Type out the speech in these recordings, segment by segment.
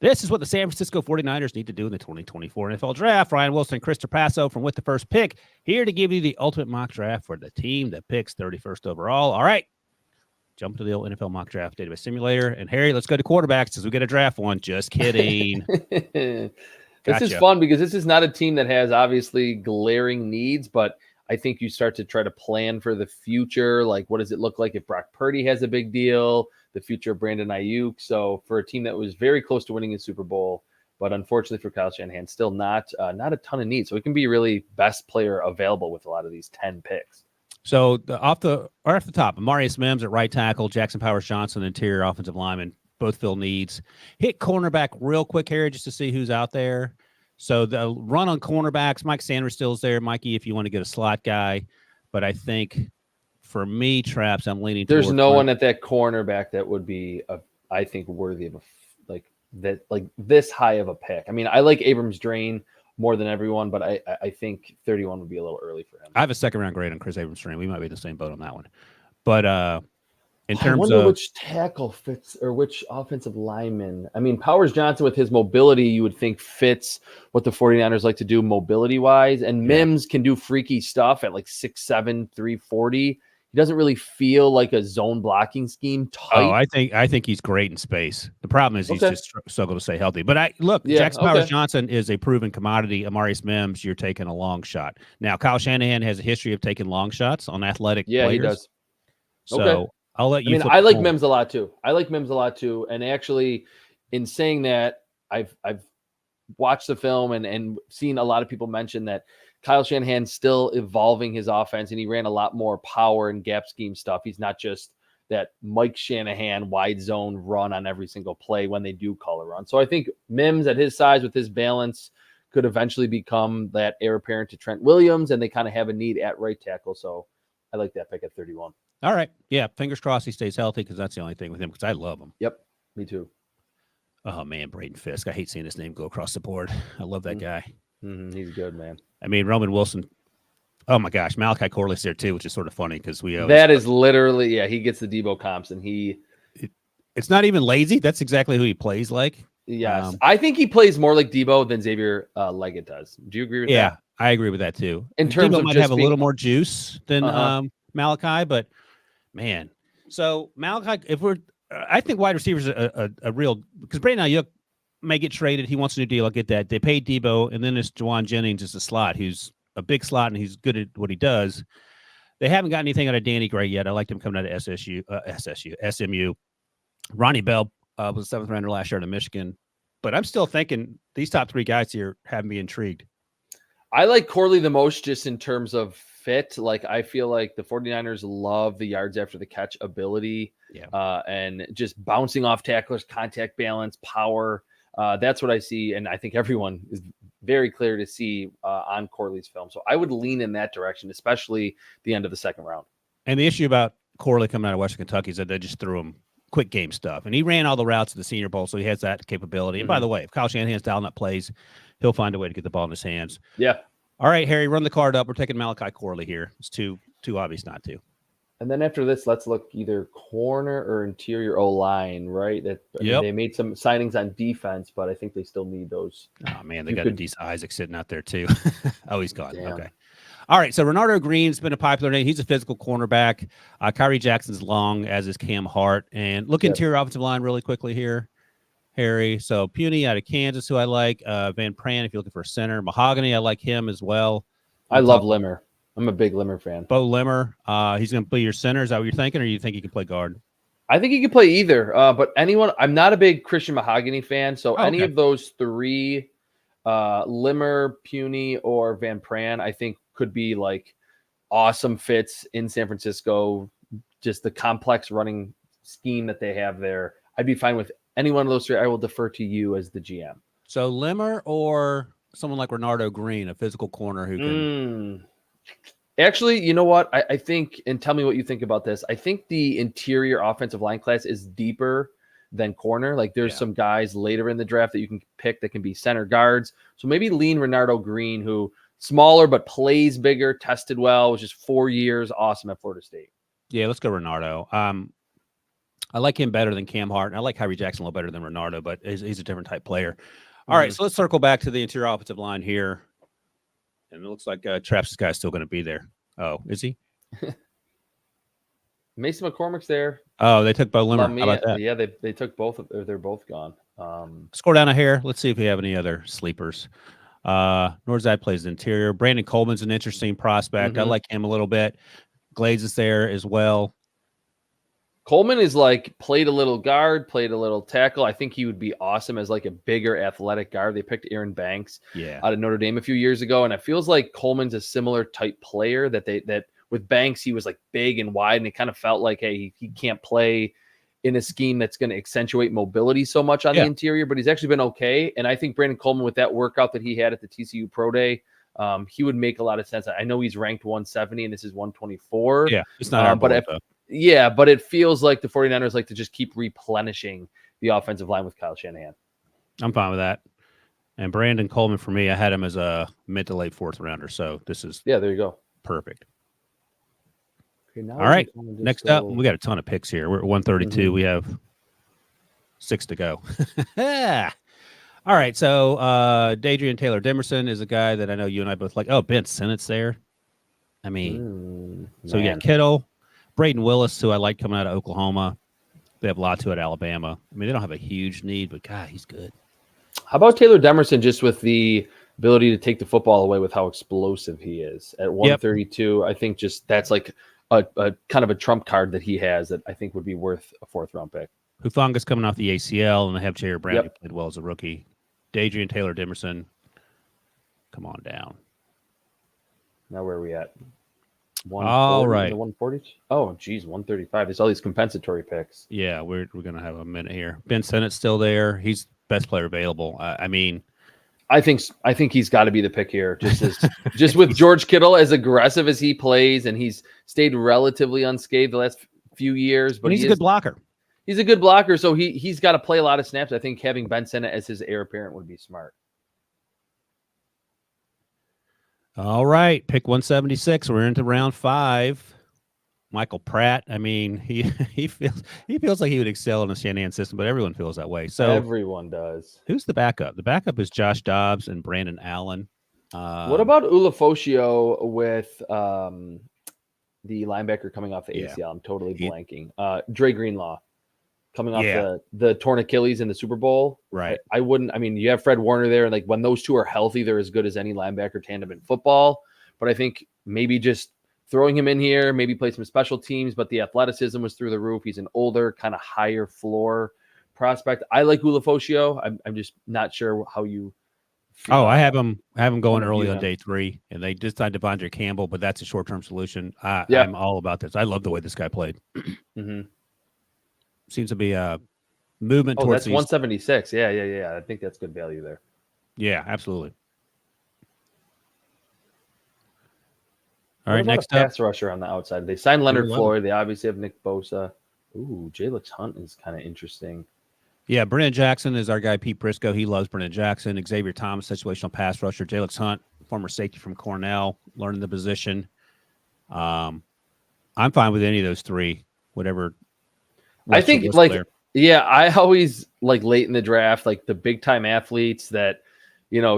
This is what the San Francisco 49ers need to do in the 2024 NFL Draft. Ryan Wilson, Chris Trapasso from With the First Pick here to give you the ultimate mock draft for the team that picks 31st overall. All right. Jump to the old NFL mock draft database simulator. And Harry, let's go to quarterbacks as we get a draft one. Just kidding. This is fun because this is not a team that has obviously glaring needs, but I think you start to try to plan for the future. Like, what does it look like if Brock Purdy has a big deal? The future of Brandon Ayuk. So for a team that was very close to winning a Super Bowl, but unfortunately for Kyle Shanahan, still not a ton of need. So it can be really best player available with a lot of these 10 picks. So off the top, Amarius Mims at right tackle, Jackson Powers-Johnson, interior offensive lineman, both fill needs. Hit cornerback real quick here just to see who's out there. So the run on cornerbacks, Mike Sanders still is there. Mikey, if you want to get a slot guy, but I think for me, Traps, I'm leaning. There's no one at that cornerback that would be, I think, worthy of this high of a pick. I mean, I like Abrams Drain more than everyone, but I think 31 would be a little early for him. I have a second round grade on Chris Abrams Drain. We might be in the same boat on that one, but in terms I wonder of which tackle fits or which offensive lineman. I mean, Powers-Johnson with his mobility, you would think fits what the 49ers like to do mobility-wise. And Mims can do freaky stuff at like 6'7", 340. He doesn't really feel like a zone blocking scheme type. Oh, I think he's great in space. The problem is he's just struggled to stay healthy. But Jackson Powers-Johnson is a proven commodity. Amarius Mims, you're taking a long shot. Now, Kyle Shanahan has a history of taking long shots on athletic players. Yeah, he does. So I'll let you. I mean, I like Mims a lot too. And actually, in saying that, I've watched the film and seen a lot of people mention that Kyle Shanahan's still evolving his offense, and he ran a lot more power and gap scheme stuff. He's not just that Mike Shanahan wide zone run on every single play when they do call a run. So I think Mims at his size with his balance could eventually become that heir apparent to Trent Williams, and they kind of have a need at right tackle. So I like that pick at 31. All right. Yeah, fingers crossed he stays healthy because that's the only thing with him because I love him. Yep, me too. Oh, man, Braden Fisk. I hate seeing his name go across the board. I love that guy. He's good, man. I mean, Roman Wilson. Oh, my gosh. Malachi Corley's there, too, which is sort of funny because we always... That is literally, he gets the Debo comps, and it's not even lazy. That's exactly who he plays like. Yes. I think he plays more like Debo than Xavier Leggett does. Do you agree with that? Yeah, I agree with that, too. In terms Debo of might have a little more juice than Malachi, but, man. So, Malachi, I think wide receivers are a real... Because Brandon Ayuk may get traded. He wants a new deal. I'll get that. They paid Debo, and then it's Juwan Jennings as a slot, who's a big slot, and he's good at what he does. They haven't got anything out of Danny Gray yet. I liked him coming out of SMU. Ronnie Bell was the 7th rounder last year out of Michigan. But I'm still thinking these top three guys here have me intrigued. I like Corley the most just in terms of fit. Like, I feel like the 49ers love the yards after the catch ability and just bouncing off tacklers, contact balance, power. That's what I see, and I think everyone is very clear to see on Corley's film. So I would lean in that direction, especially the end of the second round. And the issue about Corley coming out of Western Kentucky is that they just threw him quick game stuff, and he ran all the routes at the Senior Bowl, so he has that capability. And by the way, if Kyle Shanahan's dialing up plays, he'll find a way to get the ball in his hands. Yeah. All right, Harry, run the card up. We're taking Malachi Corley here. It's too obvious not to. And then after this, let's look either corner or interior O-line, right? They made some signings on defense, but I think they still need those. Oh, man, they got Adisa Isaac sitting out there, too. Oh, he's gone. Damn. Okay. All right, so Renardo Green's been a popular name. He's a physical cornerback. Kyrie Jackson's long, as is Cam Hart. And look interior offensive line really quickly here, Harry. So Puny out of Kansas, who I like. Van Pran, if you're looking for a center. Mahogany, I like him as well. I love Limmer. I'm a big Limmer fan. Bo Limmer, he's going to be your center. Is that what you're thinking, or you think he can play guard? I think he can play either. But anyone, I'm not a big Christian Mahogany fan, so any of those three, Limmer, Puny, or Van Pran, I think could be like awesome fits in San Francisco. Just the complex running scheme that they have there. I'd be fine with any one of those three. I will defer to you as the GM. So Limmer or someone like Renardo Green, a physical corner who can. Actually, you know what? I think, and tell me what you think about this. I think the interior offensive line class is deeper than corner. Like there's some guys later in the draft that you can pick that can be center guards. So maybe lean Renardo Green, who smaller but plays bigger, tested well, was just 4 years, awesome at Florida State. Yeah, let's go Renardo. I like him better than Cam Hart. And I like Kyrie Jackson a little better than Renardo, but he's a different type player. All right, so let's circle back to the interior offensive line here. And it looks like Traps' guy is still going to be there. Oh, is he? Mason McCormick's there. Oh, they took Bo Limmer. How about that? Yeah, they took both. They're both gone. Score down a hair. Let's see if we have any other sleepers. Norzad plays the interior. Brandon Coleman's an interesting prospect. I like him a little bit. Glades is there as well. Coleman is like played a little guard, played a little tackle. I think he would be awesome as like a bigger athletic guard. They picked Aaron Banks out of Notre Dame a few years ago, and it feels like Coleman's a similar type player that with Banks he was like big and wide, and it kind of felt like he can't play in a scheme that's going to accentuate mobility so much on the interior, but he's actually been okay. And I think Brandon Coleman, with that workout that he had at the TCU Pro Day, he would make a lot of sense. I know he's ranked 170 and this is 124. Yeah, it's not but it feels like the 49ers like to just keep replenishing the offensive line with Kyle Shanahan. I'm fine with that. And Brandon Coleman, for me, I had him as a mid to late fourth rounder. So this is there you go. Perfect. Okay, all right. Next up, we got a ton of picks here. We're at 132. We have 6 to go. All right. So Dadrian Taylor Demerson is a guy that I know you and I both like. Oh, Ben Sennett's there. I mean, so yeah, Kittle, Braden Willis, who I like coming out of Oklahoma. They have Latu at Alabama. I mean, they don't have a huge need, but God, he's good. How about Taylor Demerson, just with the ability to take the football away with how explosive he is at 132? I think just that's like a kind of a trump card that he has that I think would be worth a 4th-round pick. Hufanga's coming off the ACL, and they have Jair Brown, who played well as a rookie. Dadrian Taylor Demerson, come on down. Now where are we at? All right. 140? Oh, geez, 135. There's all these compensatory picks. Yeah, we're going to have a minute here. Ben Sennett's still there. He's best player available. I mean, I think he's got to be the pick here. Just with George Kittle, as aggressive as he plays, and he's stayed relatively unscathed the last few years. But he's a good blocker. He's a good blocker, so he's got to play a lot of snaps. I think having Ben Sennett as his heir apparent would be smart. All right, pick 176. We're into round 5. Michael Pratt. I mean, he feels like he would excel in the Shanahan system, but everyone feels that way. So everyone does. Who's the backup? The backup is Josh Dobbs and Brandon Allen. What about Ulofoshio with the linebacker coming off the ACL? I'm totally blanking. Dre Greenlaw coming off the torn Achilles in the Super Bowl. Right. I wouldn't. I mean, you have Fred Warner there, and like when those two are healthy, they're as good as any linebacker tandem in football. But I think maybe just throwing him in here, maybe play some special teams, but the athleticism was through the roof. He's an older, kind of higher floor prospect. I like Ulofoshio. I'm just not sure how you feel. Oh, I have him going early on day 3, and they just signed Devondre Campbell, but that's a short-term solution. I'm all about this. I love the way this guy played. Seems to be a movement towards that's 176. Yeah. I think that's good value there. Yeah, absolutely. All right, next up. Pass rusher on the outside. They signed Leonard Floyd. They obviously have Nick Bosa. Ooh, Jalen Hunt is kind of interesting. Yeah, Brennan Jackson is our guy, Pete Briscoe. He loves Brennan Jackson. Xavier Thomas, situational pass rusher. Jalen Hunt, former safety from Cornell, learning the position. I'm fine with any of those 3, whatever. I think, I always like late in the draft, like the big time athletes that,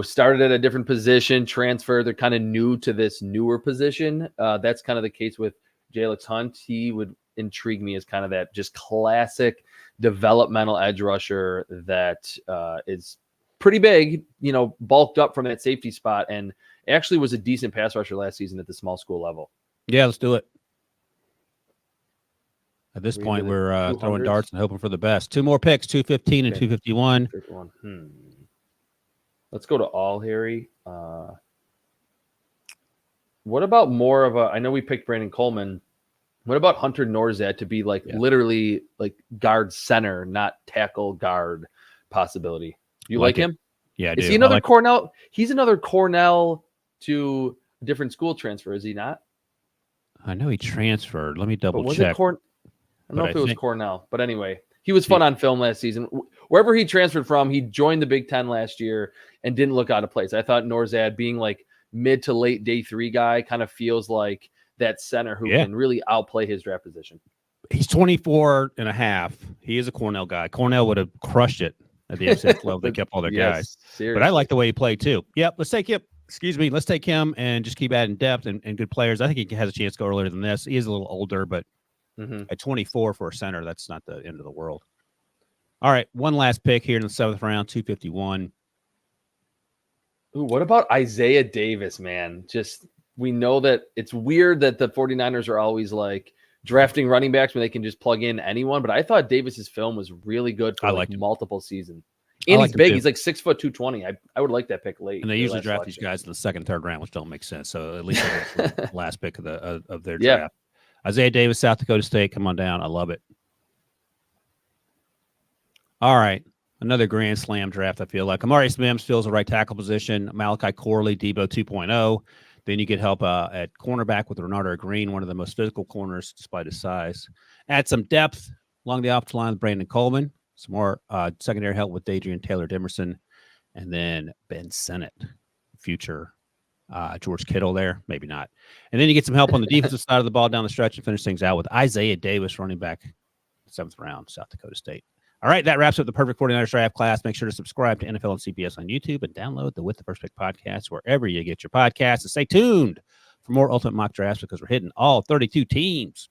started at a different position, transfer. They're kind of new to this newer position. That's kind of the case with Jalen Hunt. He would intrigue me as kind of that just classic developmental edge rusher that is pretty big, bulked up from that safety spot, and actually was a decent pass rusher last season at the small school level. Yeah, let's do it. At this point, we're throwing darts and hoping for the best. 2 more picks, 215 and 251. Let's go to all, Harry. What about more of I know we picked Brandon Coleman. What about Hunter Norzad to be literally like guard center, not tackle guard possibility? You like him? Yeah, I Is do. he another Cornell? He's another Cornell to a different school transfer, is he not? I know he transferred. Let me double check. I don't know if it was Cornell, but anyway, he was fun on film last season. Wherever he transferred from, he joined the Big Ten last year and didn't look out of place. I thought Norzad, being like mid to late day 3 guy, kind of feels like that center who can really outplay his draft position. He's 24 and a half. He is a Cornell guy. Cornell would have crushed it at the FCS level. They kept all their guys. Seriously. But I like the way he played too. Yep, let's take him. Excuse me. Let's take him and just keep adding depth and good players. I think he has a chance to go earlier than this. He is a little older, but at 24 for a center, that's not the end of the world. All right, one last pick here in the 7th round, 251. Ooh, what about Isaiah Davis, man? Just we know that it's weird that the 49ers are always like drafting running backs when they can just plug in anyone, but I thought Davis's film was really good for multiple seasons. And he's big. He's like 6 foot 220. I would like that pick late. And they usually draft these guys in the 2nd, 3rd round, which don't make sense. So at least the last pick of their draft. Isaiah Davis, South Dakota State. Come on down. I love it. All right. Another grand slam draft, I feel like. Amari Mims fills the right tackle position. Malachi Corley, Debo 2.0. Then you get help at cornerback with Renardo Green, one of the most physical corners despite his size. Add some depth along the offensive line with Brandon Coleman. Some more secondary help with Adrian Taylor Demerson. And then Ben Sennett, future George Kittle there. Maybe not. And then you get some help on the defensive side of the ball down the stretch and finish things out with Isaiah Davis, running back, 7th round, South Dakota State. All right, that wraps up the Perfect 49ers draft class. Make sure to subscribe to NFL and CBS on YouTube and download the With the First Pick podcast wherever you get your podcasts. And stay tuned for more Ultimate Mock Drafts because we're hitting all 32 teams.